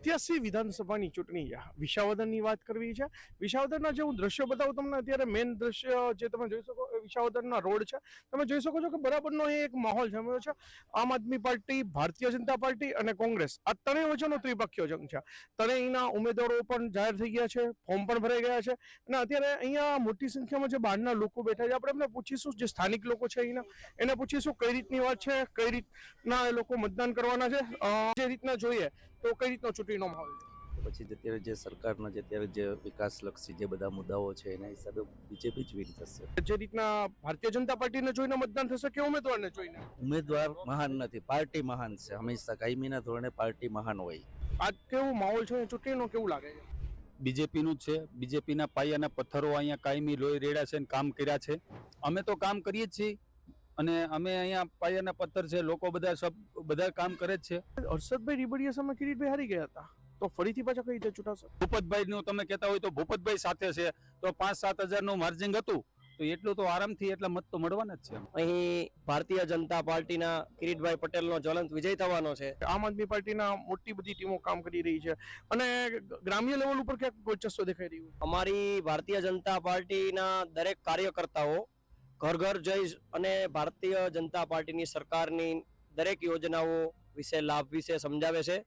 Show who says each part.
Speaker 1: 87 વિધાનસભાની ચૂંટણી વિસાવદરની વાત કરવી છે. વિસાવદરના જે હું દ્રશ્ય બતાવું તમને અત્યારે મેઇન દ્રશ્ય જે તમે જોઈ શકો એ વિસાવદરના રોડ છે. તમે જોઈ શકો છો કે બરાબરનો એક માહોલ જમ્યો છે. આમ આદમી પાર્ટી, ભારતીય જનતા પાર્ટી અને કોંગ્રેસ આ ત્રણેય વચ્ચેનો ત્રિપક્ષીય જંગ છે. ત્રણેયના ઉમેદવારો પણ જાહેર થઈ ગયા છે, ફોર્મ પણ ભરાઈ ગયા છે અને અત્યારે અહીંયા મોટી સંખ્યામાં જે બહારના લોકો બેઠા છે આપણે એમને પૂછીશું, જે સ્થાનિક લોકો છે એને પૂછીશું કઈ રીતની વાત છે, કઈ રીતના એ લોકો મતદાન કરવાના છે. જે રીતના જોઈએ તો કઈ રીતનો ચૂંટણીનો માહોલ છે?
Speaker 2: પછી અત્યારે જે સરકારના જે વિકાસલક્ષી જે બધા મુદ્દાઓ છે એના હિસાબે બીજેપી જ વિન થશે.
Speaker 1: જે રીતના ભારતીય જનતા પાર્ટીને જોઈને મતદાન થશે કે ઉમેદવારને જોઈને?
Speaker 2: ઉમેદવાર મહાન નથી, પાર્ટી મહાન છે. હંમેશા કાયમીના ધોરણે પાર્ટી મહાન હોય.
Speaker 1: આજ કેવું માહોલ છે ચૂંટણીનો, કેવું લાગે છે?
Speaker 3: બીજેપીનું જ છે. બીજેપીના પાયાના પથ્થરો અહીંયા કાયમી લોહી રેડા છે અને કામ કર્યા છે. અમે તો કામ કરીએ જ છીએ અને અમે અહીંયા પાયાના પથ્થર છે, લોકો બધા કામ કરે જ છે.
Speaker 1: હર્ષદભાઈ રીબડિયા સામે કિરીટભાઈ હારી ગયા હતા, તો ફરીથી પાછા કઈ રીતે ચૂંટાશે?
Speaker 3: ભૂપતભાઈ નું તમે કહેતા હોય તો ભૂપતભાઈ સાથે છે તો 5-7 હજારનું માર્જિંગ હતું તો એટલું તો આરામથી એટલા મત તો મળવાના જ છે.
Speaker 4: અહીં ભારતીય જનતા પાર્ટીના કિરીટભાઈ પટેલનો જ્વલંત વિજય થવાનો છે.
Speaker 1: આમ આદમી પાર્ટીના મોટી બધી ટીમો કામ કરી રહી છે અને ગ્રામ્ય લેવલ ઉપર ક્યાંક વર્ચસ્વ દેખાઈ રહ્યું.
Speaker 4: અમારી ભારતીય જનતા પાર્ટીના દરેક કાર્યકર્તાઓ ઘર ઘર જઈ અને ભારતીય જનતા પાર્ટીની સરકારની દરેક યોજનાઓ વિશે, લાભ વિશે સમજાવે છે.